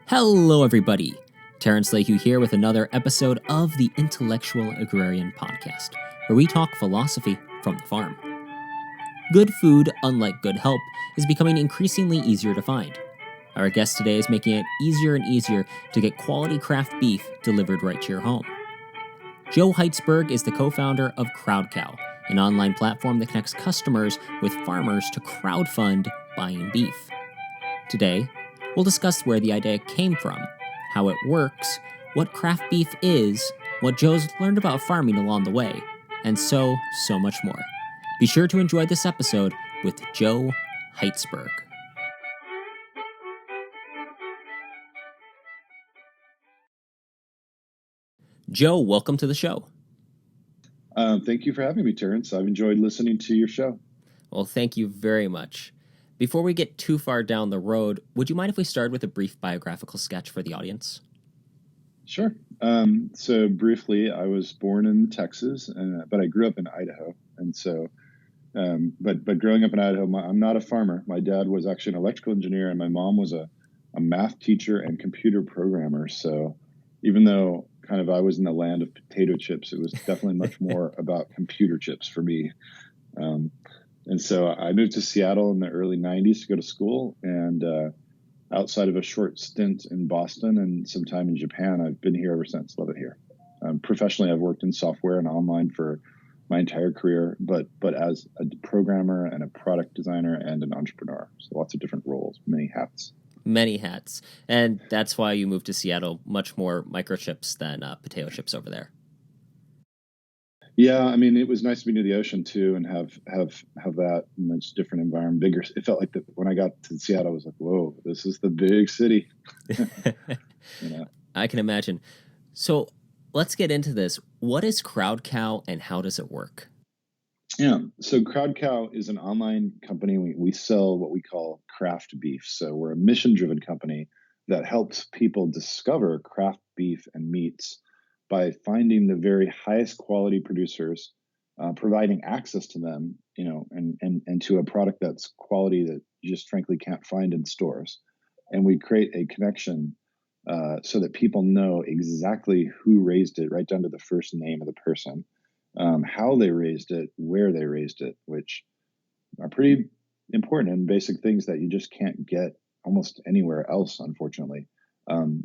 Hello, everybody. Terrence Lahue here with another episode of the Intellectual Agrarian Podcast, where we talk philosophy from the farm. Good food, unlike good help, is becoming increasingly easier to find. Our guest today is making it easier and easier to get quality craft beef delivered right to your home. Joe Heitzeberg is the co-founder of CrowdCow, an online platform that connects customers with farmers to crowdfund buying beef. Today, we'll discuss where the idea came from, how it works, what craft beef is, what Joe's learned about farming along the way, and so much more. Be sure to enjoy this episode with Joe Heitzeberg. Joe, welcome to the show. Thank you for having me, Terrence. I've enjoyed listening to your show. Well, thank you very much. Before we get too far down the road, would you mind if we started with a brief biographical sketch for the audience? Sure. So briefly, I was born in Texas, but I grew up in Idaho. And so, but growing up in Idaho, I'm not a farmer. My dad was actually an electrical engineer, and my mom was a math teacher and computer programmer. So even though kind of I was in the land of potato chips, it was definitely much more about computer chips for me. And so I moved to Seattle in the early 90s to go to school. And outside of a short stint in Boston and some time in Japan, I've been here ever since. Love it here. Professionally, I've worked in software and online for my entire career, but as a programmer and a product designer and an entrepreneur. So lots of different roles, many hats. Many hats. And that's why you moved to Seattle, much more microchips than potato chips over there. Yeah, I mean, it was nice to be near the ocean too, and have that, and it's a different environment, bigger. It felt like when I got to Seattle, I was like, "Whoa, this is the big city." I can imagine. So let's get into this. What is CrowdCow, and how does it work? Yeah, so CrowdCow is an online company. We sell what we call craft beef. So we're a mission-driven company that helps people discover craft beef and meats by finding the very highest quality producers, providing access to them, and to a product that's quality that you just frankly can't find in stores. And we create a connection so that people know exactly who raised it, right down to the first name of the person, how they raised it, where they raised it, which are pretty important and basic things that you just can't get almost anywhere else, unfortunately.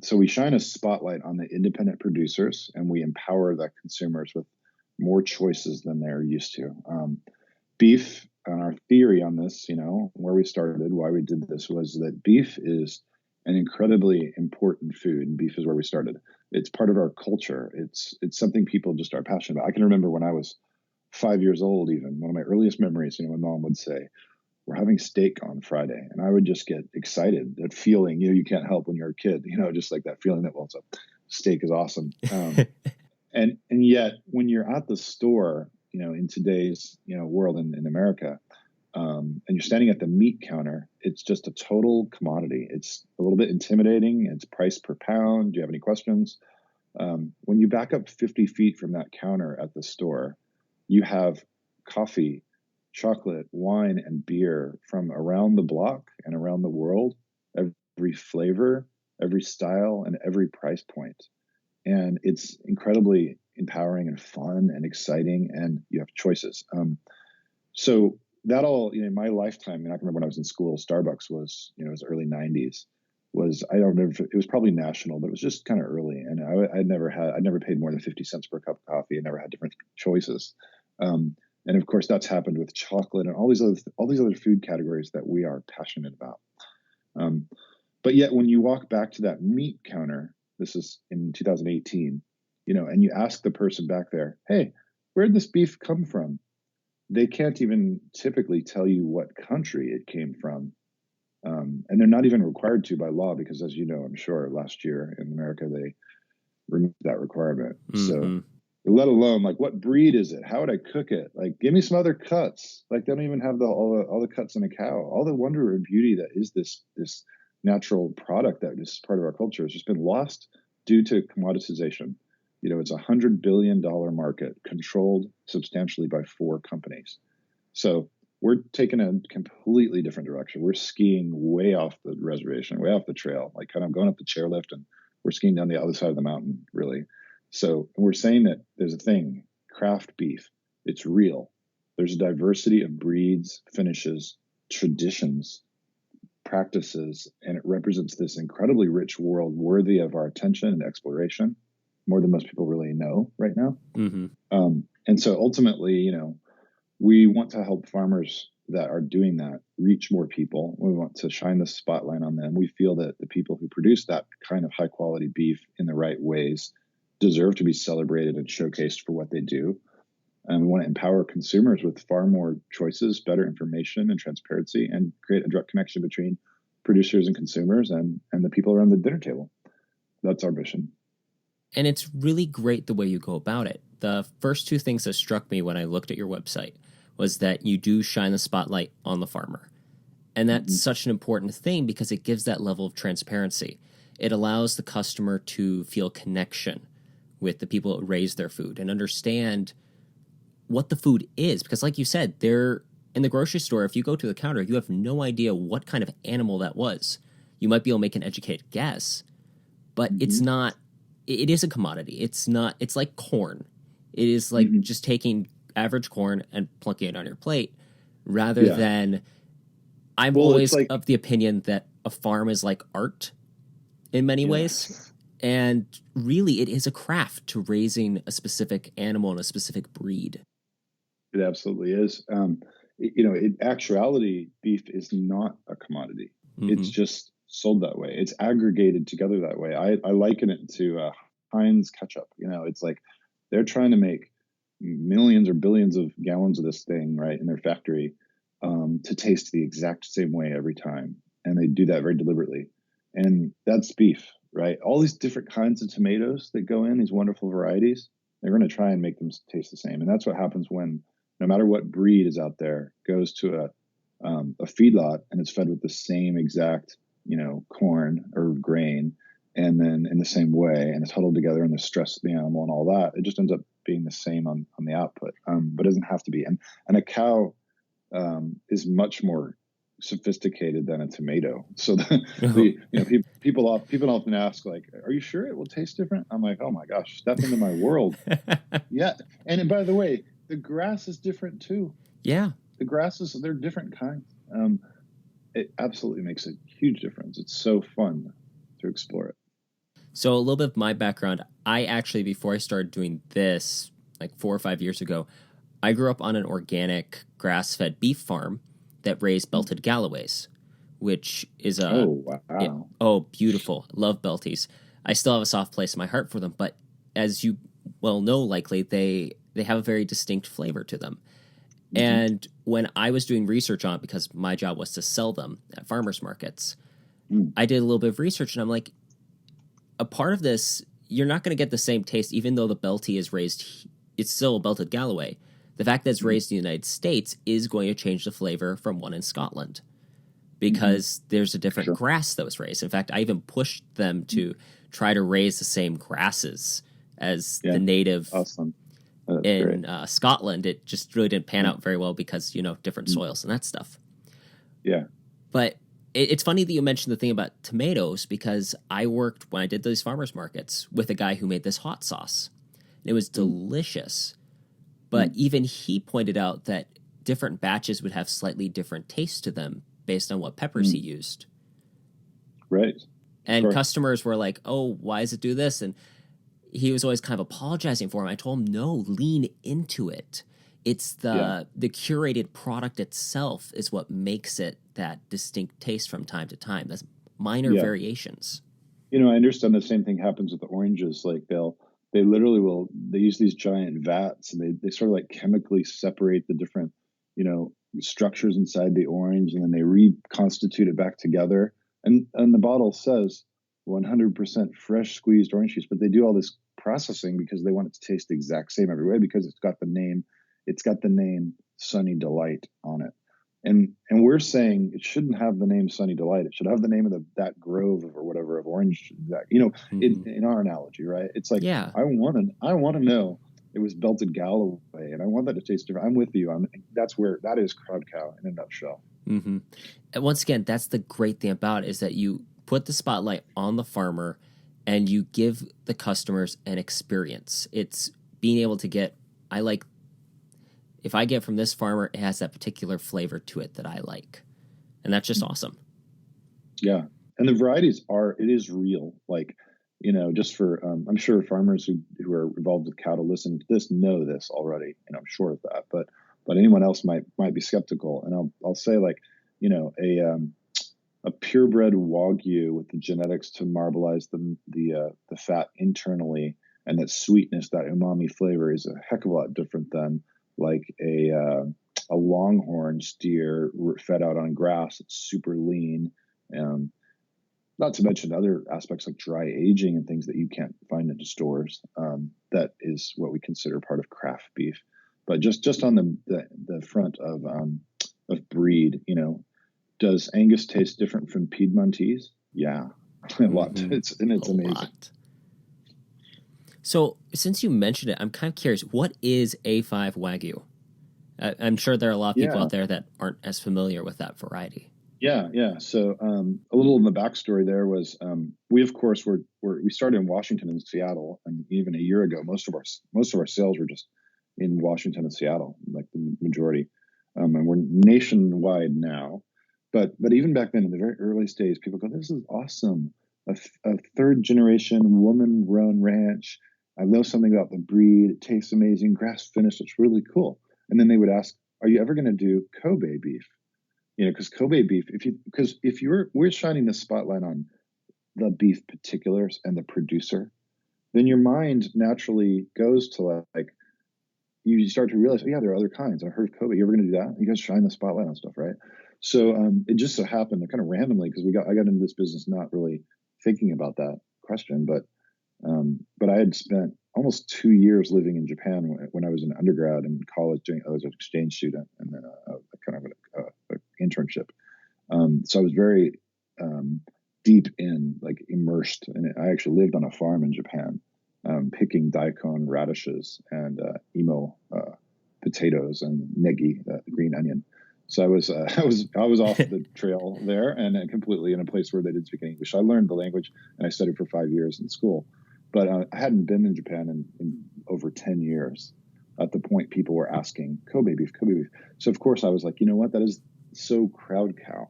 So we shine a spotlight on the independent producers, and we empower the consumers with more choices than they're used to. Beef, and our theory on this, where we started, why we did this, was that beef is an incredibly important food, and beef is where we started. It's part of our culture. It's something people just are passionate about. I can remember when I was 5 years old, even one of my earliest memories, my mom would say, "We're having steak on Friday." And I would just get excited, that feeling, you can't help when you're a kid, just like that feeling that, well, so steak is awesome. And yet when you're at the store, in today's, world in America, and you're standing at the meat counter, it's just a total commodity. It's a little bit intimidating. It's price per pound. Do you have any questions? When you back up 50 feet from that counter at the store, you have coffee, chocolate, wine, and beer from around the block and around the world, every flavor, every style, and every price point. And it's incredibly empowering and fun and exciting, and you have choices. So that all, in my lifetime, and I can remember when I was in school, Starbucks was, it was early 90s, I don't remember if it was probably national, but it was just kind of early. And I'd never paid more than 50 cents per cup of coffee. I never had different choices. And of course, that's happened with chocolate and all these other food categories that we are passionate about. But yet, when you walk back to that meat counter, this is in 2018, and you ask the person back there, "Hey, where did this beef come from?" They can't even typically tell you what country it came from. And they're not even required to by law, because, as you know, I'm sure, last year in America, they removed that requirement. Mm-hmm. So let alone, like, what breed is it? How would I cook it? Like, give me some other cuts. Like, they don't even have all the cuts in a cow. All the wonder and beauty that is this natural product that is part of our culture has just been lost due to commoditization. It's $100 billion market controlled substantially by 4 companies. So we're taking a completely different direction. We're skiing way off the reservation, way off the trail, like kind of going up the chairlift, and we're skiing down the other side of the mountain, really. So we're saying that there's a thing, craft beef. It's real. There's a diversity of breeds, finishes, traditions, practices, and it represents this incredibly rich world worthy of our attention and exploration, more than most people really know right now. Mm-hmm. And so ultimately, we want to help farmers that are doing that reach more people. We want to shine the spotlight on them. We feel that the people who produce that kind of high quality beef in the right ways deserve to be celebrated and showcased for what they do. And we want to empower consumers with far more choices, better information and transparency, and create a direct connection between producers and consumers and the people around the dinner table. That's our mission. And it's really great the way you go about it. The first two things that struck me when I looked at your website was that you do shine the spotlight on the farmer. And that's such an important thing because it gives that level of transparency. It allows the customer to feel connection with the people who raise their food and understand what the food is. Because like you said, they're in the grocery store, if you go to the counter, you have no idea what kind of animal that was. You might be able to make an educated guess, but it's not, it is a commodity. It's like corn. It is like just taking average corn and plunking it on your plate rather than, I'm always of the opinion that a farm is like art in many ways. And really, it is a craft to raising a specific animal and a specific breed. It absolutely is. In actuality, beef is not a commodity. It's just sold that way. It's aggregated together that way. I liken it to Heinz ketchup. It's like they're trying to make millions or billions of gallons of this thing, right, in their factory to taste the exact same way every time. And they do that very deliberately. And that's beef, right? All these different kinds of tomatoes that go in, these wonderful varieties, they're going to try and make them taste the same. And that's what happens when no matter what breed is out there goes to a feedlot and it's fed with the same exact, corn or grain, and then in the same way, and it's huddled together in the stress of the animal and all that, it just ends up being the same on the output, but it doesn't have to be. And a cow is much more sophisticated than a tomato. So people often ask, like, "Are you sure it will taste different?" I'm like, "Oh my gosh, step into my world." Yeah, and by the way, the grass is different too. Yeah, the grasses, they're different kinds. It absolutely makes a huge difference. It's so fun to explore it. So a little bit of my background, I actually, before I started doing this, like 4 or 5 years ago, I grew up on an organic grass-fed beef farm that raised belted Galloways, which is beautiful. Love Belties. I still have a soft place in my heart for them, but as you well know, likely, they have a very distinct flavor to them. And when I was doing research on it, because my job was to sell them at farmers markets, I did a little bit of research, and I'm like, a part of this, you're not going to get the same taste, even though the Beltie is raised, it's still a belted Galloway. The fact that it's raised in the United States is going to change the flavor from one in Scotland because there's a different grass that was raised. In fact, I even pushed them to try to raise the same grasses as the native in Scotland. It just really didn't pan out very well because, different soils and that stuff. Yeah. But it's funny that you mentioned the thing about tomatoes because I worked, when I did those farmers markets, with a guy who made this hot sauce. And it was delicious. But even he pointed out that different batches would have slightly different tastes to them based on what peppers he used. Right. And customers were like, "Oh, why does it do this?" And he was always kind of apologizing for him. I told him, no, lean into it. It's the curated product itself is what makes it that distinct taste from time to time. That's minor variations. I understand the same thing happens with the oranges. Like they use these giant vats and they sort of like chemically separate the different, structures inside the orange, and then they reconstitute it back together. And the bottle says 100% fresh squeezed orange juice, but they do all this processing because they want it to taste the exact same every way because it's got the name Sunny Delight on it. And we're saying it shouldn't have the name Sunny Delight. It should have the name of that grove or whatever of orange, in our analogy, right? It's like, I want to know it was belted Galloway, and I want that to taste different. I'm with you. That is CrowdCow in a nutshell. Mm-hmm. And once again, that's the great thing about it, is that you put the spotlight on the farmer and you give the customers an experience. It's being able to get, if I get from this farmer, it has that particular flavor to it that I like. And that's just awesome. Yeah. And the varieties it is real. Like, just for, I'm sure farmers who are involved with cattle listening to this know this already, and I'm sure of that. But anyone else might be skeptical. And I'll say, like, a purebred Wagyu with the genetics to marbleize the fat internally, and that sweetness, that umami flavor, is a heck of a lot different than like a longhorn steer fed out on grass. It's super lean. Not to mention other aspects like dry aging and things that you can't find in stores. That is what we consider part of craft beef. But just on the front of breed, does Angus taste different from Piedmontese? Yeah, a lot. Mm-hmm. It's amazing. Lot. So since you mentioned it, I'm kind of curious, what is A5 Wagyu? I'm sure there are a lot of people out there that aren't as familiar with that variety. Yeah. So a little in the backstory there was we, of course, we started in Washington and Seattle, and even a year ago, most of our sales were just in Washington and Seattle, like the majority, and we're nationwide now. But even back then, in the very early days, people go, "This is awesome! A third generation woman-run ranch. I know something about the breed. It tastes amazing, grass finished. It's really cool." And then they would ask, "Are you ever going to do Kobe beef?" Because Kobe beef, we're shining the spotlight on the beef particulars and the producer, then your mind naturally goes to like, you start to realize, oh, yeah, there are other kinds. I heard of Kobe. You ever going to do that? You guys shine the spotlight on stuff, right? So it just so happened, kind of randomly, because I got into this business not really thinking about that question, but I had spent almost 2 years living in Japan when I was an undergrad in college. I was an exchange student, and then kind of an internship. So I was very deep in, like, immersed, and I actually lived on a farm in Japan, picking daikon radishes and imo potatoes and negi, the green onion. So I was off the trail there, and completely in a place where they didn't speak English. I learned the language, and I studied for 5 years in school, but I hadn't been in Japan in over 10 years. At the point people were asking Kobe beef. So of course I was like, you know what, that is so CrowdCow.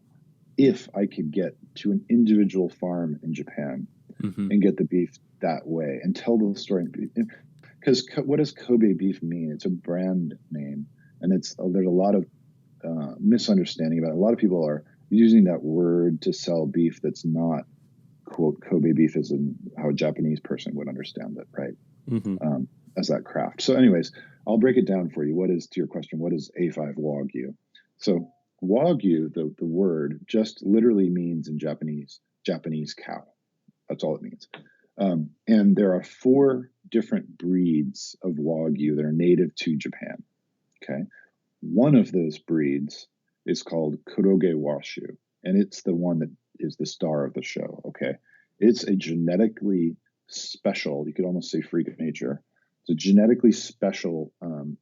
If I could get to an individual farm in Japan and get the beef that way and tell the story, because what does Kobe beef mean? It's a brand name, and there's a lot of misunderstanding about it. A lot of people are using that word to sell beef that's not, quote, Kobe beef as in how a Japanese person would understand it, right? As that craft. So anyways, I'll break it down for you. To your question, what is A5 Wagyu? So Wagyu, the word, just literally means in Japanese cow. That's all it means. And there are 4 different breeds of Wagyu that are native to Japan. Okay. One of those breeds is called Kuroge Washu, and it's the one that is the star of the show. Okay. It's a genetically special, you could almost say freak of nature. It's a genetically special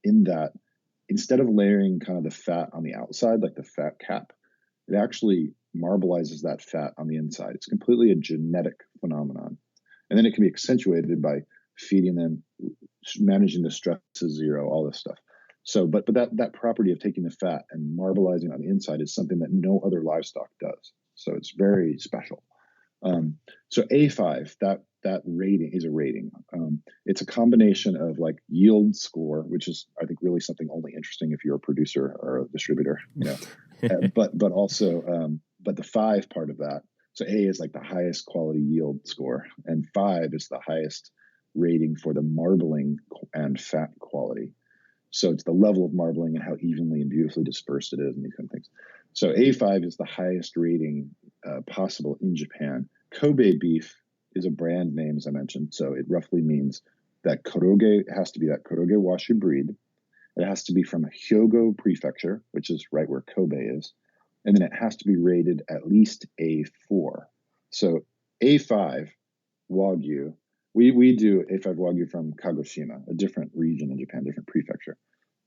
in that instead of layering kind of the fat on the outside, like the fat cap, it actually marbleizes that fat on the inside. It's completely a genetic phenomenon. And then it can be accentuated by feeding them, managing the stress to zero, all this stuff. So, but that property of taking the fat and marbleizing on the inside is something that no other livestock does. So it's very special. So A5, that rating is a rating. It's a combination of like yield score, which is, I think, really something only interesting if you're a producer or a distributor, but also, but the 5 part of that. So A is like the highest quality yield score, and 5 is the highest rating for the marbling and fat quality. So it's the level of marbling and how evenly and beautifully dispersed it is and these kind of things. So A5 is the highest rating possible in Japan. Kobe beef is a brand name, as I mentioned. So it roughly means that Kuroge has to be that Kuroge Washu breed. It has to be from a Hyogo prefecture, which is right where Kobe is. And then it has to be rated at least A4. So A5 Wagyu We do A5 Wagyu from Kagoshima, a different region in Japan, different prefecture.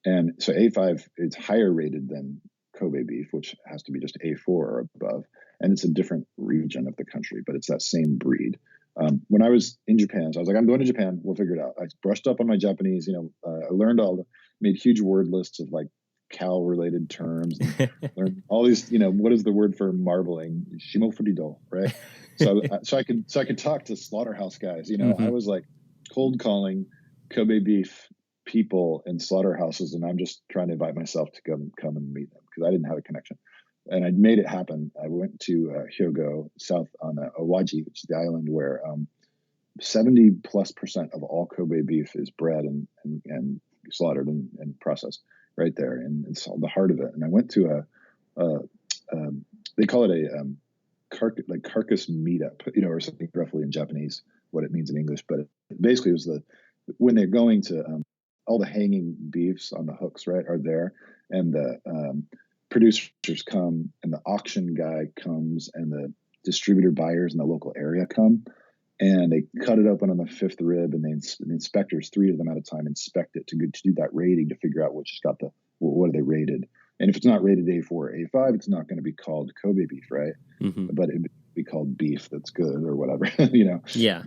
And so A5 is higher rated than Kobe beef, which has to be just A4 or above. And it's a different region of the country, but it's that same breed. When I was in Japan, so I was like, I'm going to Japan. We'll figure it out. I brushed up on my Japanese. I learned made huge word lists of like cow related terms, and learned all these. What is the word for marbling? Shimofurido, right? So I could talk to slaughterhouse guys. Mm-hmm. I was like cold calling Kobe beef people in slaughterhouses, and I'm just trying to invite myself to come and meet them because I didn't have a connection. And I made it happen. I went to Hyogo, south on Awaji, which is the island where 70+% of all Kobe beef is bred and slaughtered and processed right there, and it's the heart of it. And I went to they call it a carcass meetup, or something roughly in Japanese, what it means in English. But basically, it was when they're going to all the hanging beefs on the hooks, right, are there, and the producers come, and the auction guy comes, and the distributor buyers in the local area come, and they cut it open on the fifth rib, and the inspectors, 3 of them at a time, inspect it to do that rating to figure out which has got what are they rated. And if it's not rated A4 or A5, it's not going to be called Kobe beef, right? Mm-hmm. But it'd be called beef that's good or whatever, Yeah.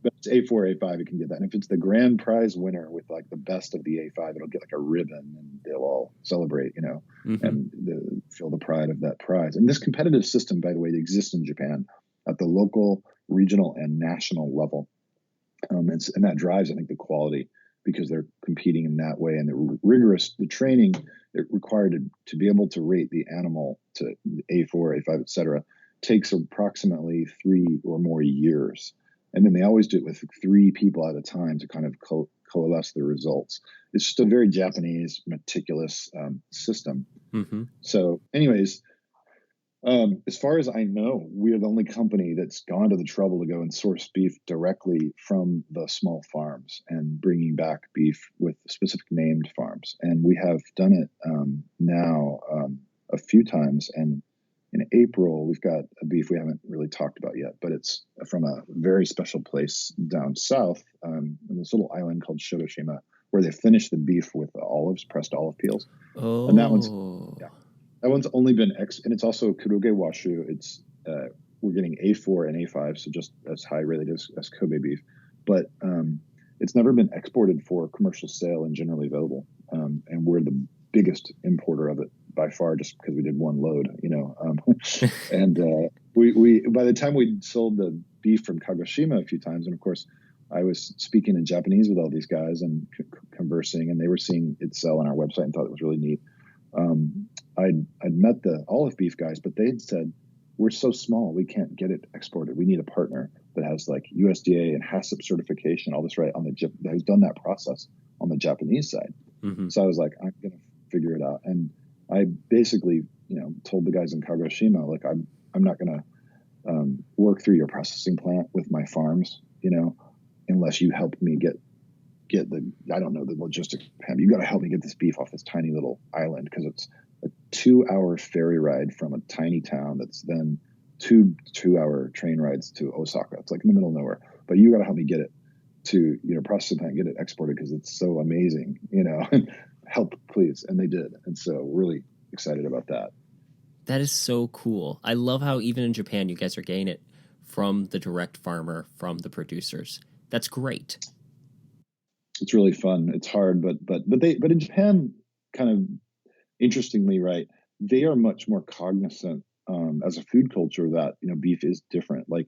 But it's A4, A5, it can get that. And if it's the grand prize winner with like the best of the A5, it'll get like a ribbon, and they'll all celebrate, Mm-hmm. and feel the pride of that prize. And this competitive system, by the way, exists in Japan at the local, regional, and national level. And that drives, I think, the quality, because they're competing in that way. And the training it required to be able to rate the animal to A4, A5, et cetera, takes approximately 3 or more years. And then they always do it with 3 people at a time to kind of coalesce the results. It's just a very Japanese, meticulous system. Mm-hmm. So anyways, as far as I know, we are the only company that's gone to the trouble to go and source beef directly from the small farms and bringing back beef with specific named farms. And we have done it now a few times. And in April, we've got a beef we haven't really talked about yet, but it's from a very special place down south, in this little island called Shiroshima, where they finish the beef with olives, pressed olive peels. Oh. And that one's only been and it's also Kuroge Washu. It's we're getting A4 and A5, so just as high rated as Kobe beef, but it's never been exported for commercial sale and generally available. And we're the biggest importer of it by far, just because we did one load, and we by the time we sold the beef from Kagoshima a few times, and of course I was speaking in Japanese with all these guys and conversing, and they were seeing it sell on our website and thought it was really neat. I'd met the olive beef guys, but they'd said, we're so small, we can't get it exported. We need a partner that has like USDA and HACCP certification, all this right that has done that process on the Japanese side. Mm-hmm. So I was like, I'm going to figure it out. And I basically, told the guys in Kagoshima, like, I'm not going to work through your processing plant with my farms, unless you help me get the logistics. You got to help me get this beef off this tiny little island, because it's a 2-hour ferry ride from a tiny town that's then 2-hour train rides to Osaka. It's like in the middle of nowhere, but you got to help me get it to processing plant, get it exported, because it's so amazing, help please. And they did, and so really excited about that. That is so cool. I love how even in Japan you guys are getting it from the direct farmer, from the producers. That's great. It's really fun. It's hard, but in Japan, kind of interestingly, right, they are much more cognizant as a food culture that beef is different. Like,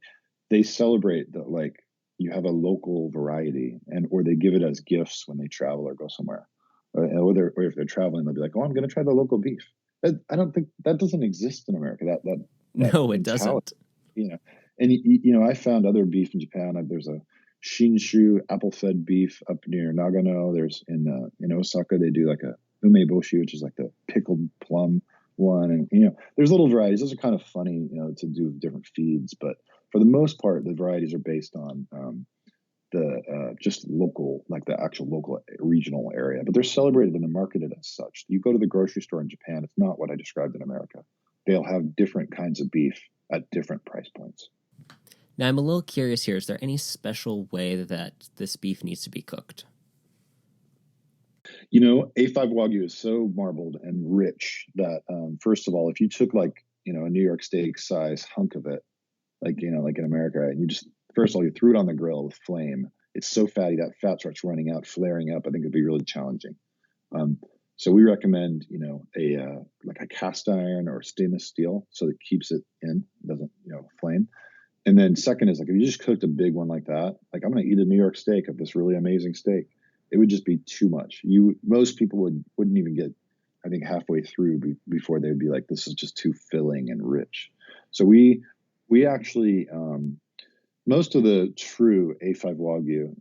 they celebrate that, like, you have a local variety, or they give it as gifts when they travel or go somewhere, or if they're traveling, they'll be like, oh, I'm going to try the local beef. I don't think that doesn't exist in America. That no, it doesn't. And I found other beef in Japan. There's a Shinshu apple-fed beef up near Nagano. There's in Osaka, they do like a umeboshi, which is like the pickled plum one. And there's little varieties. Those are kind of funny, to do different feeds. But for the most part, the varieties are based on the just local, like the actual local regional area. But they're celebrated and they're marketed as such. You go to the grocery store in Japan, it's not what I described in America. They'll have different kinds of beef at different price points. Now, I'm a little curious here. Is there any special way that this beef needs to be cooked? A5 Wagyu is so marbled and rich that, first of all, if you took like, a New York steak size hunk of it, like in America, and you just, first of all, you threw it on the grill with flame. It's so fatty that fat starts running out, flaring up. I think it'd be really challenging. So we recommend, like a cast iron or stainless steel, so it keeps it in, doesn't, flame. And then second is, like, if you just cooked a big one like that, like I'm going to eat a New York steak of this really amazing steak, it would just be too much. Most people wouldn't even get, I think, halfway through before they'd be like, this is just too filling and rich. So we actually, most of the true A5 Wagyu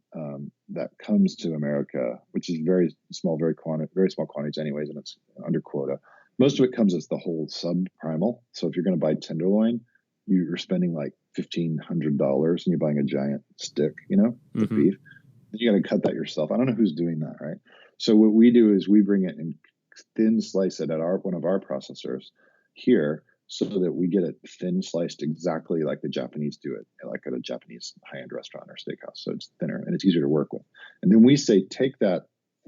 that comes to America, which is very small quantities anyways, and it's under quota. Most of it comes as the whole subprimal. So if you're going to buy tenderloin, you're spending like $1,500 and you're buying a giant stick, of beef. You got to cut that yourself. I don't know who's doing that, right? So what we do is we bring it and thin slice it at one of our processors here, so that we get it thin sliced exactly like the Japanese do it, like at a Japanese high-end restaurant or steakhouse. So it's thinner and it's easier to work with. And then we say, take that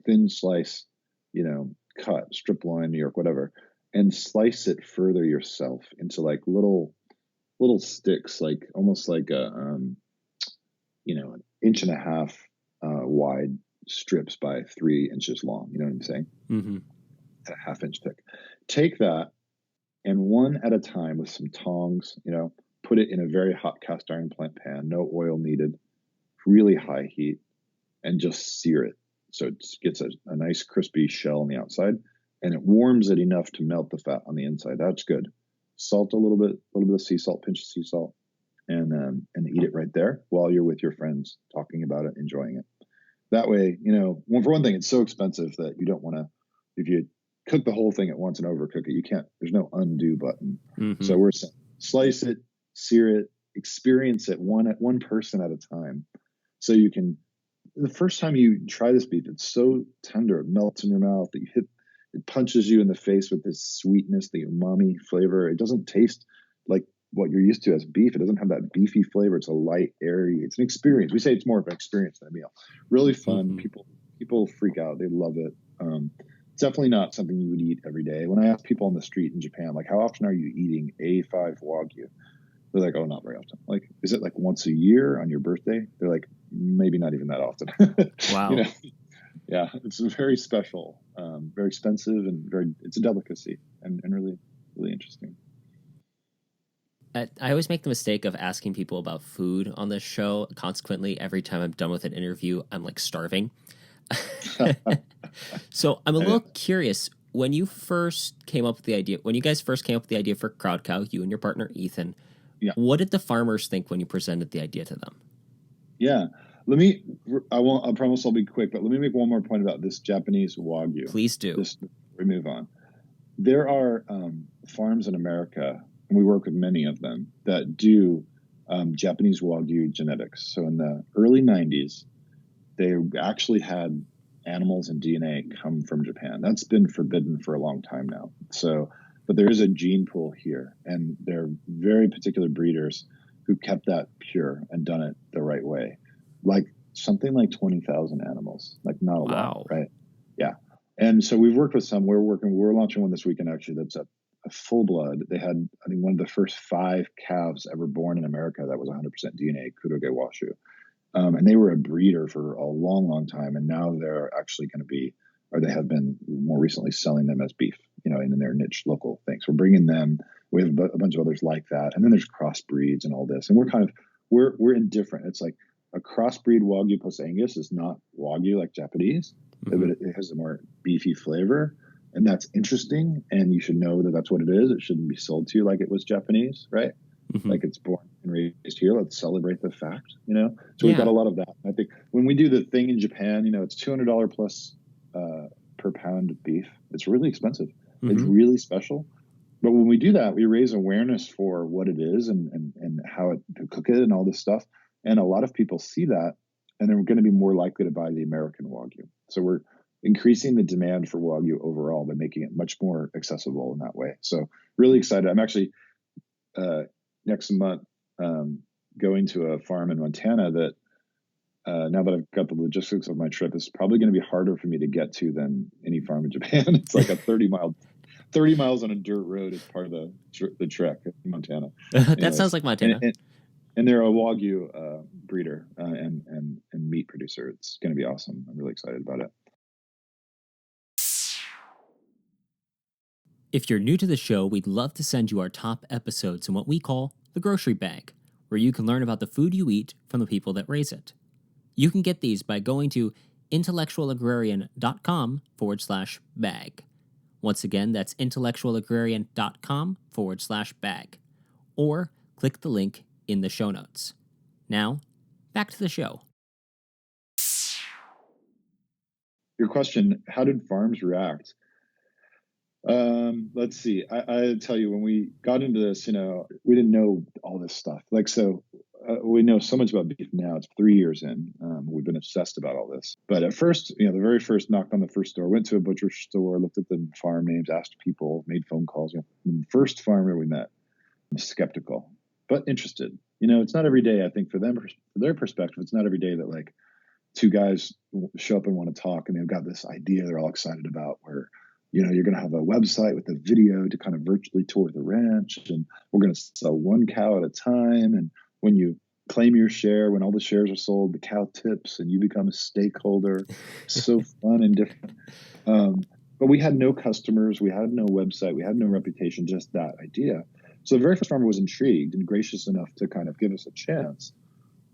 thin slice, cut, strip loin, New York, whatever, and slice it further yourself into like little sticks, like almost like an inch and a half wide strips by 3 inches long. You know what I'm saying? Mm-hmm. A half-inch thick. Take that, and one at a time with some tongs, put it in a very hot cast iron pan, no oil needed, really high heat, and just sear it. So it gets a nice crispy shell on the outside, and it warms it enough to melt the fat on the inside. That's good. Salt a little bit of sea salt, pinch of sea salt, and eat it right there while you're with your friends talking about it, enjoying it. That way, for one thing, it's so expensive that you don't want to, if you cook the whole thing at once and overcook it, you can't, there's no undo button. Mm-hmm. So we're saying, slice it, sear it, experience it one person at a time. So you can, the first time you try this beef, it's so tender, it melts in your mouth, that it punches you in the face with this sweetness, the umami flavor. It doesn't taste like what you're used to as beef. It doesn't have that beefy flavor. It's a light, airy, it's an experience. We say it's more of an experience than a meal. Really fun. Mm-hmm. People freak out. They love it. It's definitely not something you would eat every day. When I ask people on the street in Japan, like, how often are you eating A5 Wagyu? They're like, oh, not very often. Like, is it like once a year on your birthday? They're like, maybe not even that often. Wow. Yeah, it's very special, very expensive, and it's a delicacy, and really, really interesting. I always make the mistake of asking people about food on this show. Consequently, every time I'm done with an interview, I'm like starving. So I'm a little curious. When you first came up with the idea, when you guys first came up with the idea for CrowdCow, you and your partner Ethan, what did the farmers think when you presented the idea to them? Yeah, I promise I'll be quick, but let me make one more point about this Japanese Wagyu. Please do. Just we move on. There are farms in America, and we work with many of them, that do Japanese Wagyu genetics. So in the early 90s, they actually had animals and DNA come from Japan. That's been forbidden for a long time now. But there is a gene pool here, and they're very particular breeders who kept that pure and done it the right way. Like something like 20,000 animals, like not a lot, right? Yeah. And so we've worked with some. We're launching one this weekend, actually, that's a full blood. They had, I think, one of the first 5 calves ever born in America that was 100% DNA, Kuroge Washu. And they were a breeder for a long, long time. And now they're actually going to be, or they have been more recently selling them as beef, in their niche local things. We're bringing them. We have a bunch of others like that. And then there's crossbreeds and all this. And we're indifferent. It's like a crossbreed Wagyu plus Angus is not Wagyu like Japanese, but it has a more beefy flavor. And that's interesting. And you should know that that's what it is. It shouldn't be sold to you like it was Japanese, right? Like it's born and raised here. Let's celebrate the fact, So we've got a lot of that. I think when we do the thing in Japan, it's $200 plus per pound of beef. It's really expensive. It's really special. But when we do that, we raise awareness for what it is and how to cook it and all this stuff. And a lot of people see that, and they're going to be more likely to buy the American Wagyu. So we're increasing the demand for Wagyu overall by making it much more accessible in that way. So really excited. I'm actually next month going to a farm in Montana that now that I've got the logistics of my trip, is probably going to be harder for me to get to than any farm in Japan. It's like a 30 miles on a dirt road is part of the trek in Montana. That sounds like Montana. And they're a Wagyu breeder and meat producer. It's going to be awesome. I'm really excited about it. If you're new to the show, we'd love to send you our top episodes in what we call the grocery bag, where you can learn about the food you eat from the people that raise it. You can get these by going to intellectualagrarian.com/bag. Once again, that's intellectualagrarian.com/bag. Or click the link in the show notes. Now, back to the show. Your question, how did farms react? Let's see. I tell you, when we got into this, we didn't know all this stuff. We know so much about beef now. It's 3 years in. We've been obsessed about all this. But at first, the very first, knocked on the first door, went to a butcher store, looked at the farm names, asked people, made phone calls. The first farmer we met, skeptical, but interested. It's not every day, I think, for their perspective, it's not every day that like two guys show up and want to talk and they've got this idea they're all excited about where you're going to have a website with a video to kind of virtually tour the ranch, and we're going to sell one cow at a time. And when you claim your share, when all the shares are sold, the cow tips and you become a stakeholder. So fun and different. But we had no customers. We had no website. We had no reputation, just that idea. So the very first farmer was intrigued and gracious enough to kind of give us a chance.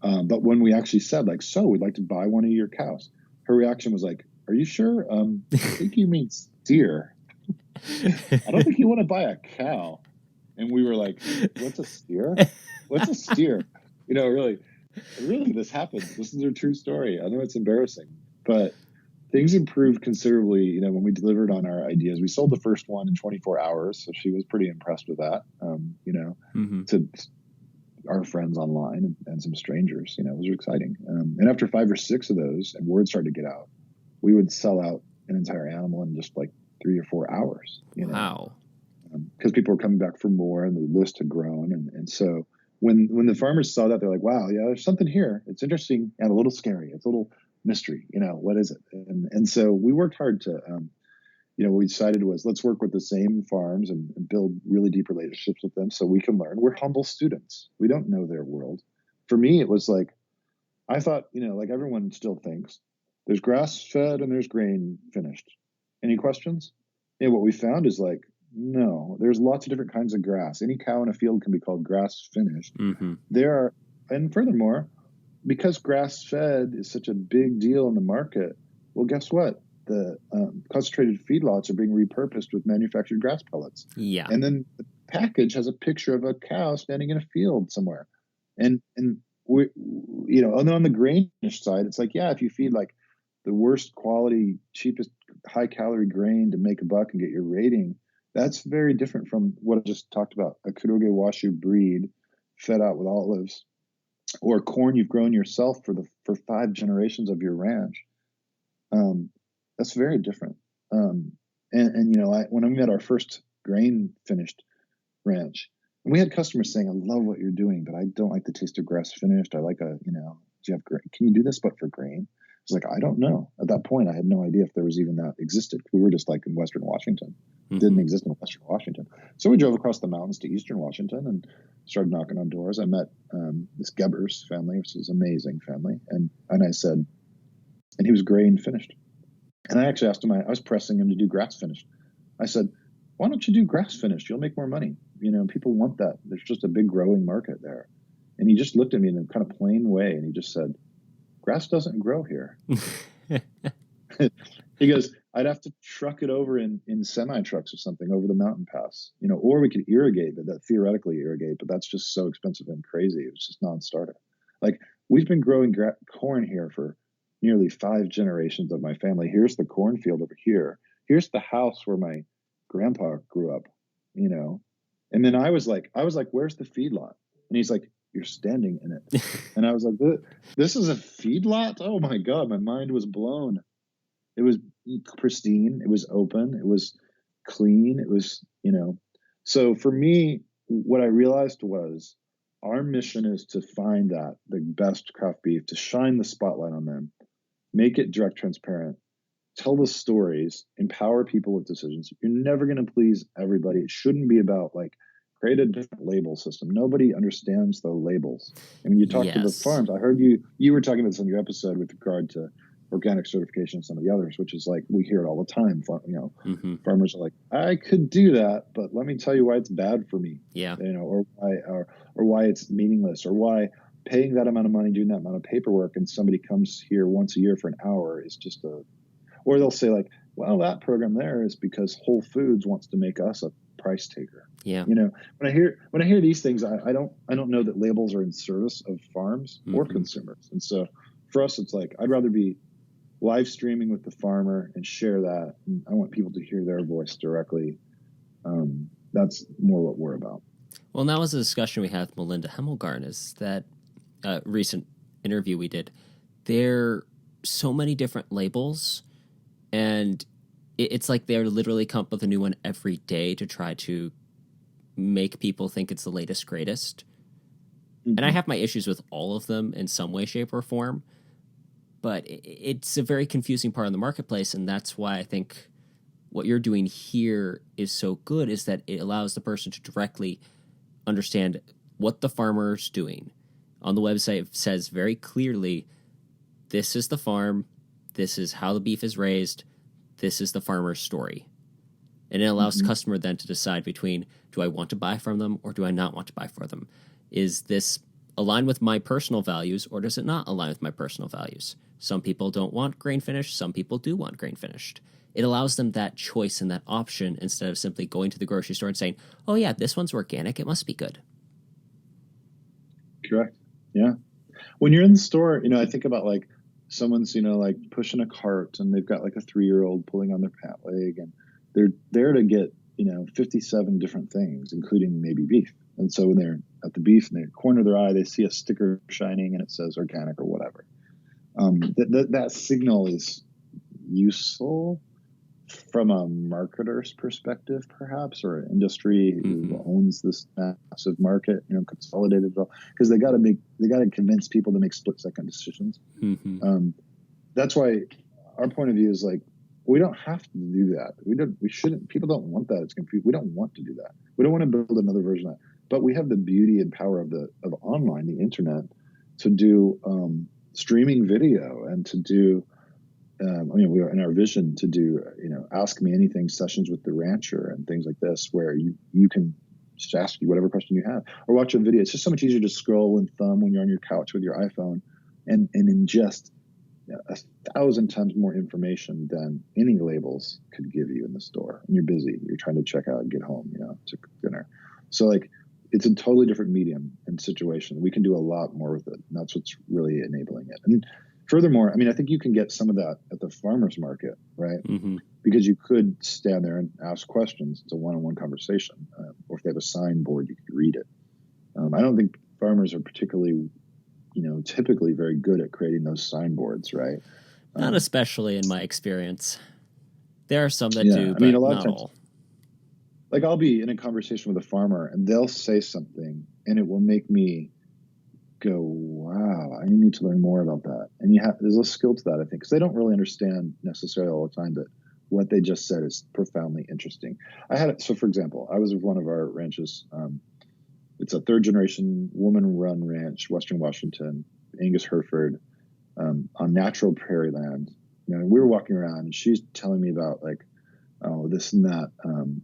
But when we actually said, so we'd like to buy one of your cows, her reaction was like, are you sure? I think you mean steer. I don't think you want to buy a cow. And we were like, what's a steer? What's a steer? Really, this happened. This is a true story. I know it's embarrassing, but things improved considerably. When we delivered on our ideas, we sold the first one in 24 hours. So she was pretty impressed with that, to our friends online and some strangers. It was exciting. And after 5 or 6 of those, and word started to get out, we would sell out an entire animal in just like 3 or 4 hours. Wow. Because people were coming back for more, and the list had grown. And so when the farmers saw that, they're like, wow, yeah, there's something here. It's interesting and a little scary. It's a little mystery. What is it? And so we worked hard to, what we decided was, let's work with the same farms and build really deep relationships with them so we can learn. We're humble students. We don't know their world. For me, it was like, I thought, like everyone still thinks, there's grass fed and there's grain finished. Any questions? And what we found is like, no, there's lots of different kinds of grass. Any cow in a field can be called grass finished. Mm-hmm. And furthermore, because grass fed is such a big deal in the market, well, guess what? The concentrated feedlots are being repurposed with manufactured grass pellets. Yeah. And then the package has a picture of a cow standing in a field somewhere. And we, and then on the grainish side, it's like, yeah, if you feed like the worst quality, cheapest, high calorie grain to make a buck and get your rating, that's very different from what I just talked about, a Wagyu breed fed out with olives, or corn you've grown yourself for 5 generations of your ranch. That's very different. When I met our first grain finished ranch, and we had customers saying, I love what you're doing, but I don't like the taste of grass finished. I like do you have grain? Can you do this, but for grain? I was like, I don't know. At that point, I had no idea if there was even that existed. We were just like in Western Washington. It didn't exist in Western Washington. So we drove across the mountains to Eastern Washington and started knocking on doors. I met this Gebbers family, which is an amazing family. And I said, and he was grain finished. And I actually asked him, I was pressing him to do grass finished. I said, why don't you do grass finished? You'll make more money. People want that. There's just a big growing market there. And he just looked at me in a kind of plain way. And he just said, grass doesn't grow here. He goes, I'd have to truck it over in semi trucks or something over the mountain pass, or we could irrigate it, that theoretically irrigate, but that's just so expensive and crazy. It was just non-starter. Like, we've been growing corn here for nearly 5 generations of my family. Here's the cornfield over here. Here's the house where my grandpa grew up, And then I was like, where's the feedlot? And he's like, you're standing in it. And I was like, this is a feedlot? Oh my God, my mind was blown. It was pristine. It was open. It was clean. It was, So for me, what I realized was Our mission is to find that the best craft beef, to shine the spotlight on them, make it direct, transparent, tell the stories, empower people with decisions. You're never going to please everybody. It shouldn't be about like create a different label system. Nobody understands the labels. And when you talk to the Yes. farms, I heard you were talking about this on your episode with regard to organic certification and some of the others, which is like we hear it all the time. Mm-hmm. Farmers are like, I could do that, but let me tell you why it's bad for me. Yeah. Or why it's meaningless, or why paying that amount of money, doing that amount of paperwork, and somebody comes here once a year for an hour is just a. Or they'll say like, well, that program there is because Whole Foods wants to make us a price taker. Yeah. When I hear these things, I don't know that labels are in service of farms or Mm-hmm. consumers. And so for us, it's like I'd rather be live streaming with the farmer and share that. And I want people to hear their voice directly. That's more what we're about. Well, and that was a discussion we had with Melinda Hemmelgarn, is that recent interview we did. There are so many different labels, and it's like they're literally come up with a new one every day to try to make people think it's the latest, greatest. Mm-hmm. And I have my issues with all of them in some way, shape, or form. But it's a very confusing part of the marketplace, and that's why I think what you're doing here is so good, is that it allows the person to directly understand what the farmer's doing. On the website, it says very clearly, this is the farm, this is how the beef is raised, this is the farmer's story. And it allows the customer then to decide between, do I want to buy from them or do I not want to buy from them? Is this aligned with my personal values or does it not align with my personal values? Some people don't want grain finished, some people do want grain finished. It allows them that choice and that option instead of simply going to the grocery store and saying, oh yeah, this one's organic, it must be good. Correct. Yeah. When you're in the store, I think about like someone's, like pushing a cart and they've got like a 3-year-old pulling on their pant leg, and they're there to get, 57 different things, including maybe beef. And so when they're at the beef and they corner their eye, they see a sticker shining and it says organic or whatever. That signal is useful from a marketer's perspective, perhaps, or an industry who owns this massive market, consolidated, because they got to convince people to make split-second decisions. That's why our point of view is like, we don't have to do that. We shouldn't. People don't want that. It's confusing. We don't want to do that. We don't want to build another version of that. But we have the beauty and power of online, the internet, to do streaming video and to do. We are in our vision to do, ask me anything sessions with the rancher and things like this, where you can just ask you whatever question you have or watch a video. It's just so much easier to scroll and thumb when you're on your couch with your iPhone and ingest 1,000 times more information than any labels could give you in the store. And you're busy, you're trying to check out and get home, to cook dinner. So like, it's a totally different medium and situation. We can do a lot more with it. And that's what's really enabling it. And furthermore, I think you can get some of that at the farmer's market, right? Because you could stand there and ask questions. It's a one-on-one conversation. Or if they have a signboard, you could read it. I don't think farmers are particularly, typically very good at creating those signboards, right? Not especially in my experience. There are some that do, but a lot not of times, all. Like I'll be in a conversation with a farmer and they'll say something and it will make me go, wow, I need to learn more about that. And there's a skill to that, I think, because they don't really understand necessarily all the time, but what they just said is profoundly interesting. So for example, I was with one of our ranches. It's a 3rd generation woman-run ranch, Western Washington, Angus Hereford, on natural prairie land. We were walking around and she's telling me about like, oh, this and that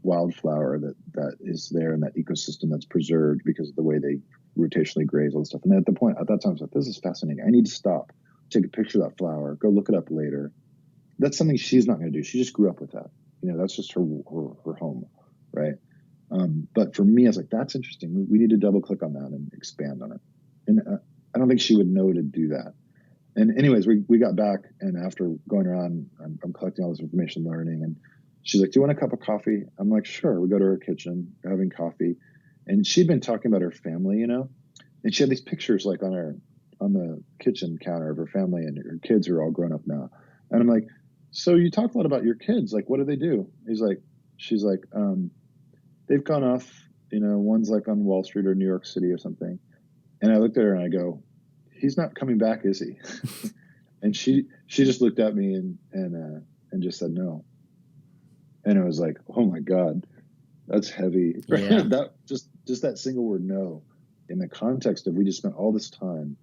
wildflower that is there in that ecosystem that's preserved because of the way they rotationally graze, all this stuff. And at that time, I was like, this is fascinating. I need to stop, take a picture of that flower, go look it up later. That's something she's not going to do. She just grew up with that. That's just her home, right? But for me, I was like, that's interesting. We need to double click on that and expand on it. And I don't think she would know to do that. And anyways, we got back, and after going around, I'm collecting all this information, learning, and she's like, do you want a cup of coffee? I'm like, sure. We go to her kitchen, we're having coffee. And she'd been talking about her family, and she had these pictures like on the kitchen counter of her family, and her kids are all grown up now. And I'm like, so you talk a lot about your kids. Like, what do they do? She's like, they've gone off, one's like on Wall Street or New York City or something. And I looked at her and I go, he's not coming back, is he? And she just looked at me and just said no. And I was like, oh my God, that's heavy. Yeah. That just that single word no, in the context of we just spent all this time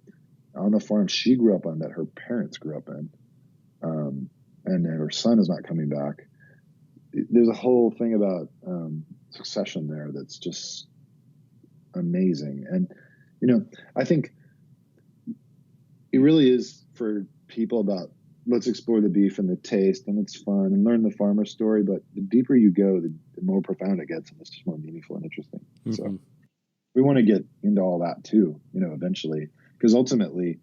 on the farm she grew up on, that her parents grew up in, and her son is not coming back. There's a whole thing about succession there that's just amazing. And I think it really is for people about, let's explore the beef and the taste, and it's fun, and learn the farmer story. But the deeper you go, the more profound it gets, and it's just more meaningful and interesting. Mm-hmm. So we want to get into all that too, eventually, because ultimately,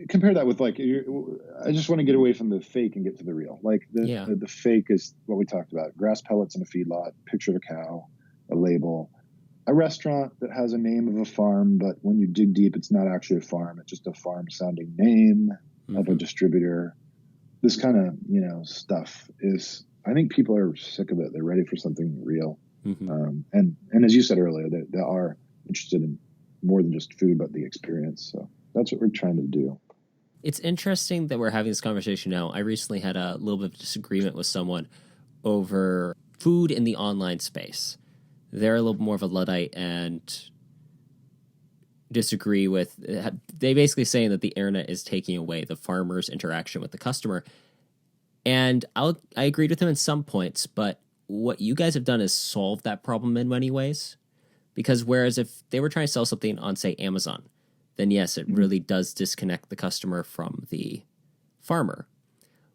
compare that with I just want to get away from the fake and get to the real. Like the fake is what we talked about: grass pellets in a feedlot, picture of a cow, a label. A restaurant that has a name of a farm, but when you dig deep, it's not actually a farm. It's just a farm-sounding name of a distributor. This kind of, stuff is, I think people are sick of it. They're ready for something real. Mm-hmm. And as you said earlier, they are interested in more than just food, but the experience. So that's what we're trying to do. It's interesting that we're having this conversation now. I recently had a little bit of disagreement with someone over food in the online space. They're a little more of a Luddite and disagree with. They basically saying that the internet is taking away the farmer's interaction with the customer. And I agreed with them in some points, but what you guys have done is solve that problem in many ways. Because whereas if they were trying to sell something on, say, Amazon, then yes, it really does disconnect the customer from the farmer.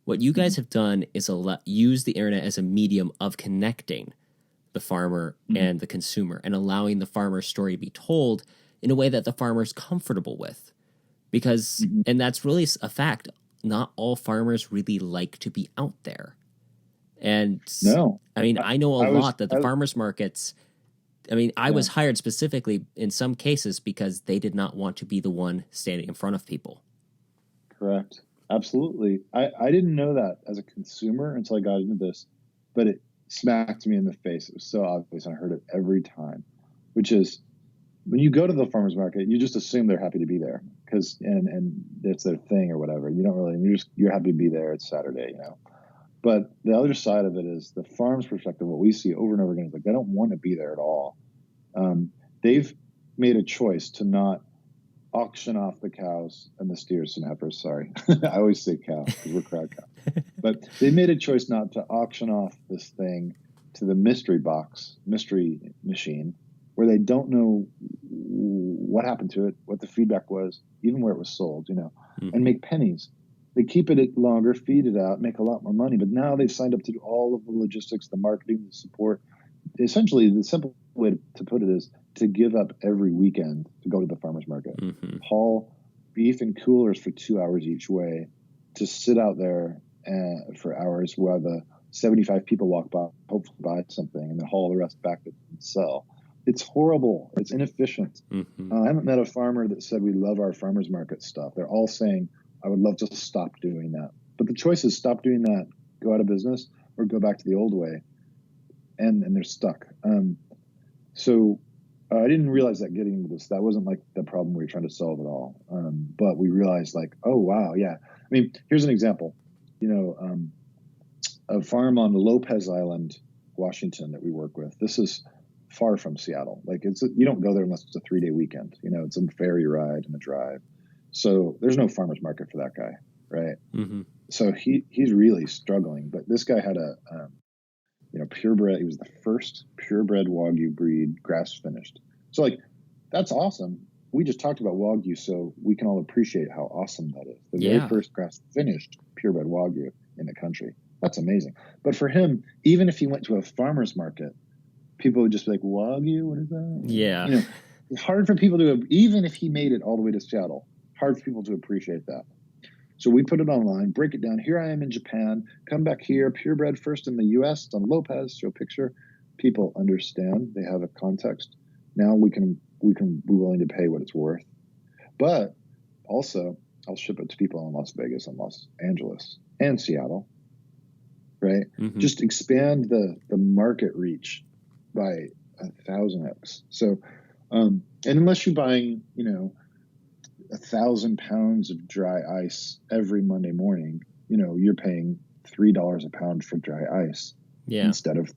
What you guys have done is use the internet as a medium of connecting the farmer and the consumer, and allowing the farmer's story to be told in a way that the farmer's comfortable with. Because, and that's really a fact, not all farmers really like to be out there. And no, I know a lot that the farmers markets, I was hired specifically in some cases because they did not want to be the one standing in front of people. Correct. Absolutely. I didn't know that as a consumer until I got into this, but it smacked me in the face. It was so obvious. I heard it every time, which is when you go to the farmer's market, you just assume they're happy to be there because, and it's their thing or whatever. You don't really, you're happy to be there. It's Saturday, But the other side of it is the farm's perspective. What we see over and over again is they don't want to be there at all. They've made a choice to not auction off the cows and the steers and heifers. Sorry. I always say cow because we're CrowdCow. But they made a choice not to auction off this thing to the mystery machine, where they don't know what happened to it, what the feedback was, even where it was sold, and make pennies. They keep it longer, feed it out, make a lot more money. But now they've signed up to do all of the logistics, the marketing, the support. Essentially, the simple way to put it is to give up every weekend to go to the farmer's market, haul beef in coolers for 2 hours each way, to sit out there for hours while the 75 people walk by, hopefully buy something, and then haul the rest back to sell. It's horrible. It's inefficient. I haven't met a farmer that said we love our farmer's market stuff. They're all saying, I would love to stop doing that. But the choice is stop doing that, go out of business, or go back to the old way. And they're stuck. So I didn't realize that getting into this, that wasn't like the problem we were trying to solve at all. But we realized oh, wow, yeah. Here's an example. A farm on Lopez Island, Washington that we work with. This is far from Seattle. You don't go there unless it's a 3-day weekend. It's a ferry ride and a drive. So there's no farmer's market for that guy, right? So he's really struggling. But this guy had a purebred. He was the first purebred Wagyu breed, grass finished. So that's awesome. We just talked about Wagyu, so we can all appreciate how awesome that is. The very first grass finished purebred Wagyu in the country. That's amazing. But for him, even if he went to a farmer's market, people would just be like, Wagyu, what is that? Yeah. It's hard for people to, even if he made it all the way to Seattle, hard for people to appreciate that. So we put it online, break it down. Here I am in Japan, come back here, purebred first in the U.S. on Lopez, show a picture. People understand. They have a context. Now we can be willing to pay what it's worth. But also, I'll ship it to people in Las Vegas and Los Angeles and Seattle, right? Just expand the market reach by 1,000x. So And unless you're buying, 1,000 pounds of dry ice every Monday morning, you're paying $3 a pound for dry ice Yeah. instead of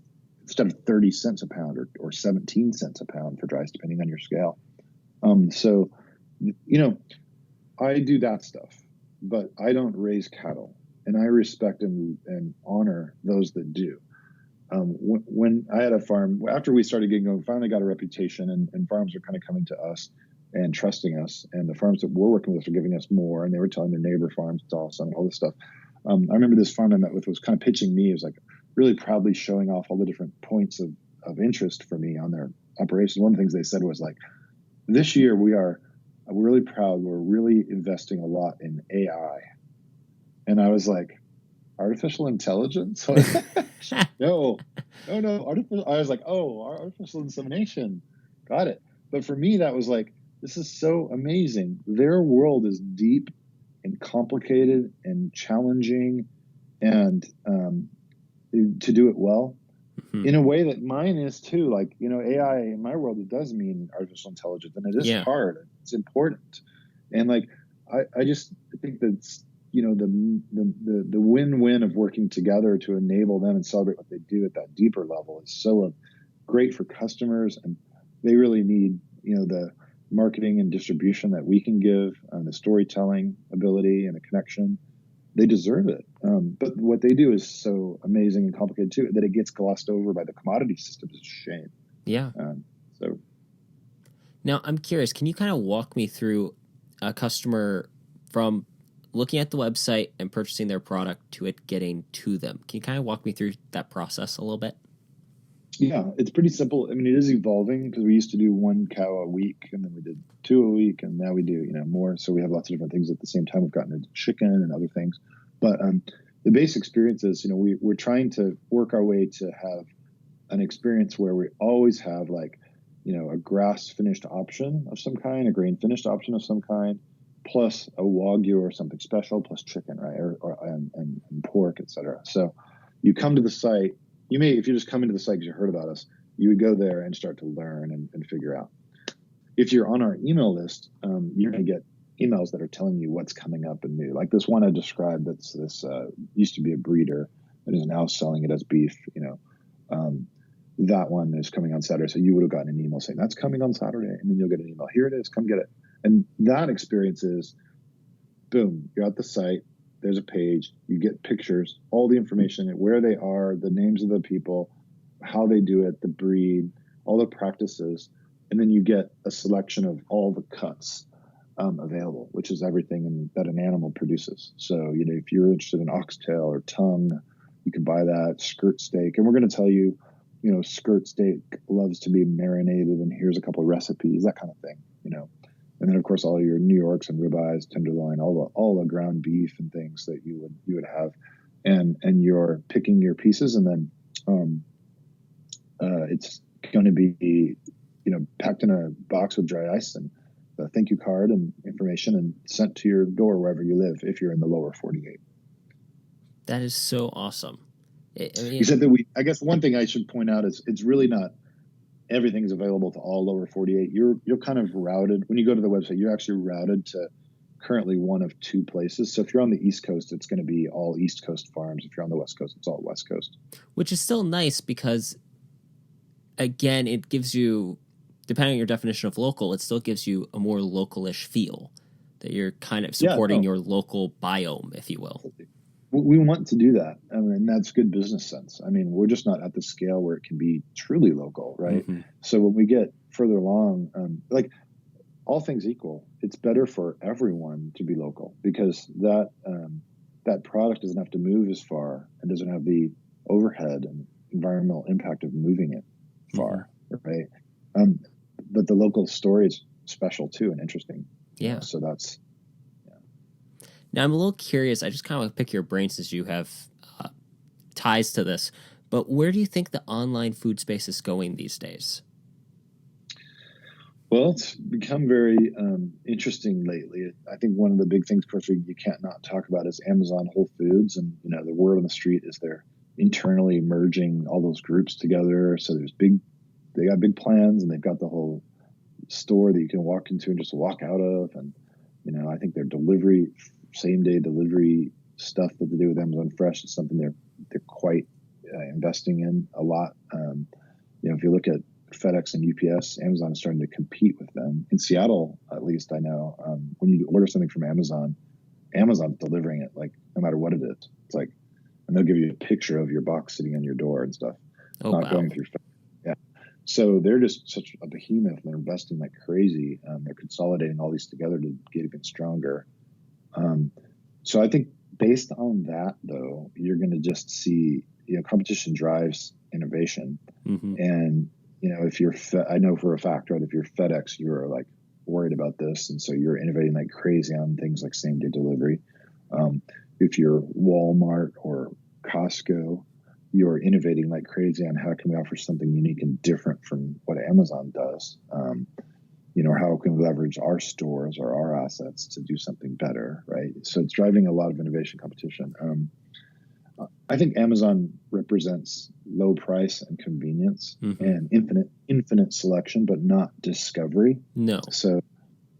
30 cents a pound or 17 cents a pound for dry ice, depending on your scale. So, I do that stuff, but I don't raise cattle, and I respect and honor those that do. When I had a farm, after we started getting going, finally got a reputation, and farms are kind of coming to us and trusting us. And the farms that we're working with are giving us more, and they were telling their neighbor farms it's awesome, all this stuff. I remember this farm I met with was kind of pitching me. It was like really proudly showing off all the different points of interest for me on their operations. One of the things they said was like, this year we're really proud. We're really investing a lot in AI. And I was like, artificial intelligence? No. Artificial. I was like, artificial insemination. Got it. But for me, that was like, this is so amazing. Their world is deep and complicated and challenging, and to do it well in a way that mine is too. Like, AI in my world, it does mean artificial intelligence, and it is hard. It's important. And like, I just think that's, the win-win of working together to enable them and celebrate what they do at that deeper level is so great for customers. And they really need, the marketing and distribution that we can give, the storytelling ability and a connection. They deserve it. But what they do is so amazing and complicated too, that it gets glossed over by the commodity system. It's a shame. Yeah. So now I'm curious, can you kind of walk me through a customer from looking at the website and purchasing their product to it getting to them? Can you kind of walk me through that process a little bit? Yeah, it's pretty simple. I mean, it is evolving because we used to do 1 cow a week, and then we did 2 a week, and now we do, more. So we have lots of different things at the same time. We've gotten into chicken and other things. But the base experience is, we're trying to work our way to have an experience where we always have like, a grass finished option of some kind, a grain finished option of some kind, plus a Wagyu or something special, plus chicken, right? And pork, etc. So you come to the site. You may, if you're just coming to the site because you heard about us, you would go there and start to learn and figure out. If you're on our email list, you're going to get emails that are telling you what's coming up and new. Like this one I described, that's this used to be a breeder that is now selling it as beef. That one is coming on Saturday. So you would have gotten an email saying that's coming on Saturday, and then you'll get an email. Here it is, come get it. And that experience is, boom, you're at the site. There's a page, you get pictures, all the information, where they are, the names of the people, how they do it, the breed, all the practices. And then you get a selection of all the cuts available, which is everything that an animal produces. So, if you're interested in oxtail or tongue, you can buy that, skirt steak. And we're going to tell you, skirt steak loves to be marinated, and here's a couple of recipes, that kind of thing, And then, of course, all your New Yorks and ribeyes, tenderloin, all the ground beef and things that you would have, and you're picking your pieces, and then it's going to be packed in a box with dry ice and a thank you card and information, and sent to your door wherever you live if you're in the lower 48. That is so awesome. You said that I guess one thing I should point out is it's really not. Everything is available to all lower 48. You're kind of routed when you go to the website. You're actually routed to currently one of 2 places. So if you're on the East Coast, it's going to be all East Coast farms. If you're on the West Coast, it's all West Coast. Which is still nice because, again, it gives you, depending on your definition of local, it still gives you a more localish feel that you're kind of supporting your local biome, if you will. We want to do that. I mean, that's good business sense. I mean, we're just not at the scale where it can be truly local, right? Mm-hmm. So when we get further along, like all things equal, it's better for everyone to be local because that product doesn't have to move as far and doesn't have the overhead and environmental impact of moving it far, mm-hmm. right? But the local story is special too and interesting. Yeah. So that's. Now, I'm a little curious. I just kind of want to pick your brain since you have ties to this. But where do you think the online food space is going these days? Well, it's become very interesting lately. I think one of the big things, of course, you can't not talk about is Amazon Whole Foods. And, the word on the street is they're internally merging all those groups together. So they got big plans, and they've got the whole store that you can walk into and just walk out of. And, I think their delivery, same day delivery stuff that they do with Amazon Fresh is something they're quite investing in a lot. If you look at FedEx and UPS, Amazon is starting to compete with them. In Seattle, at least I know, when you order something from Amazon's delivering it, like, no matter what it is. It's like, and they'll give you a picture of your box sitting on your door and stuff. Oh, not wow. going through FedEx. Yeah. So they're just such a behemoth, and they're investing like crazy. They're consolidating all these together to get even stronger. So I think based on that, though, you're going to just see, competition drives innovation. Mm-hmm. And, if you're, I know for a fact, right, if you're FedEx, you're like worried about this. And so you're innovating like crazy on things like same day delivery. If you're Walmart or Costco, you're innovating like crazy on how can we offer something unique and different from what Amazon does. How can we leverage our stores or our assets to do something better, right? So it's driving a lot of innovation competition. I think Amazon represents low price and convenience and infinite selection, but not discovery. No. So,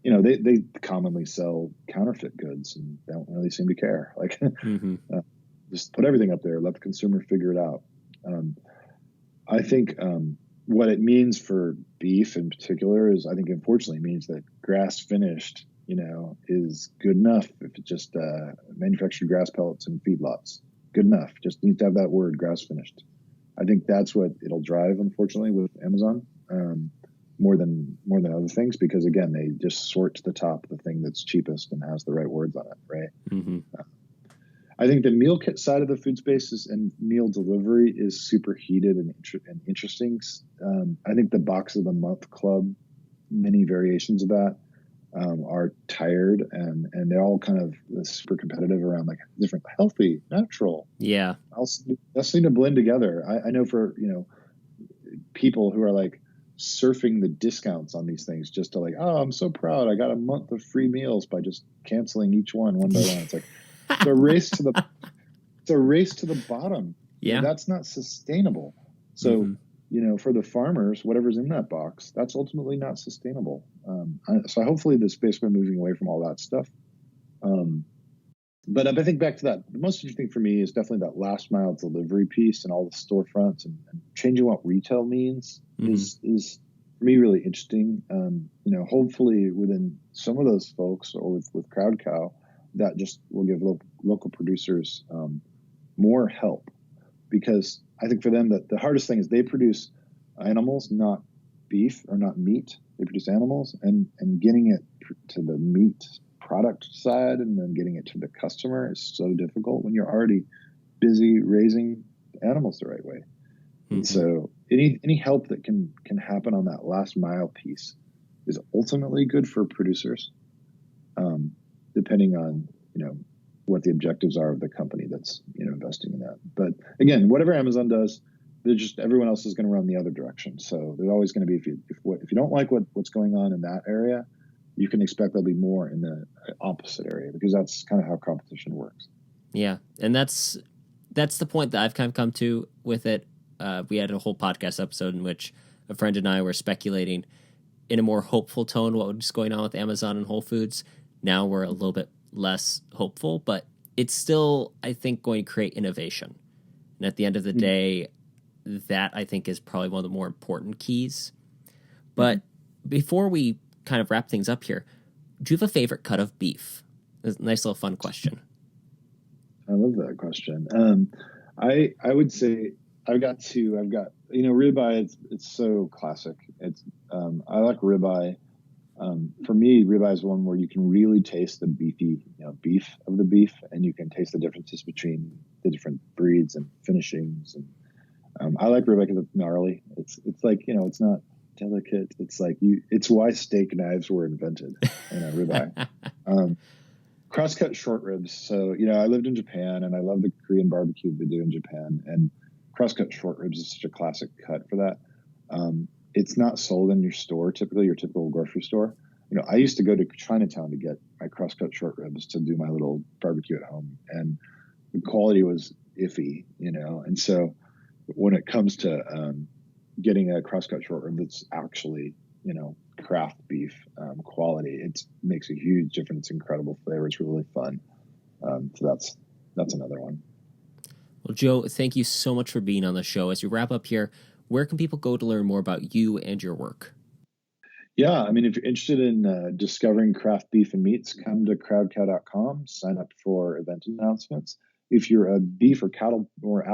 they commonly sell counterfeit goods and don't really seem to care. Like, just put everything up there, let the consumer figure it out. I think what it means for beef in particular is, I think, unfortunately, means that grass finished, is good enough. If it's just manufactured grass pellets and feedlots, good enough. Just needs to have that word, grass finished. I think that's what it'll drive, unfortunately, with Amazon, more than other things, because again, they just sort to the top the thing that's cheapest and has the right words on it, right? I think the meal kit side of the food spaces and meal delivery is super heated and interesting. I think the box of the month club, many variations of that, are tired, and they're all kind of super competitive around like different healthy, natural. Yeah. That's need to blend together. I know for, people who are like surfing the discounts on these things just to like, oh, I'm so proud, I got a month of free meals by just canceling each one by one. It's like, it's a race to the bottom. Yeah. That's not sustainable. So, for the farmers, whatever's in that box, that's ultimately not sustainable. So hopefully the space we're moving away from all that stuff. But I think back to that, the most interesting for me is definitely that last mile delivery piece and all the storefronts and changing what retail means is for me really interesting. Hopefully within some of those folks, or with CrowdCow, that just will give local producers more help, because I think for them that the hardest thing is they produce animals, not beef or not meat. They produce animals, and getting it to the meat product side and then getting it to the customer is so difficult when you're already busy raising animals the right way. And so any help that can happen on that last mile piece is ultimately good for producers, depending on, what the objectives are of the company that's, investing in that. But again, whatever Amazon does, everyone else is going to run the other direction. So there's always going to be, if you don't like what's going on in that area, you can expect there'll be more in the opposite area, because that's kind of how competition works. Yeah, and that's the point that I've kind of come to with it. We had a whole podcast episode in which a friend and I were speculating in a more hopeful tone what was going on with Amazon and Whole Foods. Now we're a little bit less hopeful, but it's still, I think, going to create innovation. And at the end of the day, that I think is probably one of the more important keys. But before we kind of wrap things up here, do you have a favorite cut of beef? That's a nice little fun question. I love that question. I would say I've got two. I've got, ribeye. It's so classic. I like ribeye. For me, ribeye is one where you can really taste the beefy, beef of the beef, and you can taste the differences between the different breeds and finishings. And I like ribeye because it's gnarly. It's like, it's not delicate. It's like it's why steak knives were invented. Ribeye. Cross-cut short ribs. So, I lived in Japan, and I love the Korean barbecue they do in Japan. And cross-cut short ribs is such a classic cut for that. It's not sold in your store, typically your typical grocery store. I used to go to Chinatown to get my cross-cut short ribs to do my little barbecue at home, and the quality was iffy, And so when it comes to getting a cross-cut short rib that's actually, craft beef quality. It makes a huge difference. Incredible flavor. It's really fun. So that's another one. Well, Joe, thank you so much for being on the show. As we wrap up here, where can people go to learn more about you and your work? Yeah, I mean, if you're interested in discovering craft beef and meats, come to crowdcow.com, sign up for event announcements. If you're a beef or cattle or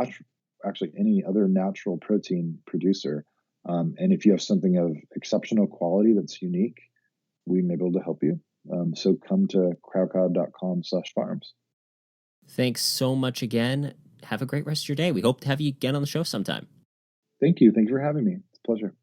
actually any other natural protein producer, and if you have something of exceptional quality that's unique, we may be able to help you. So come to crowdcow.com/farms. Thanks so much again. Have a great rest of your day. We hope to have you again on the show sometime. Thank you. Thanks for having me. It's a pleasure.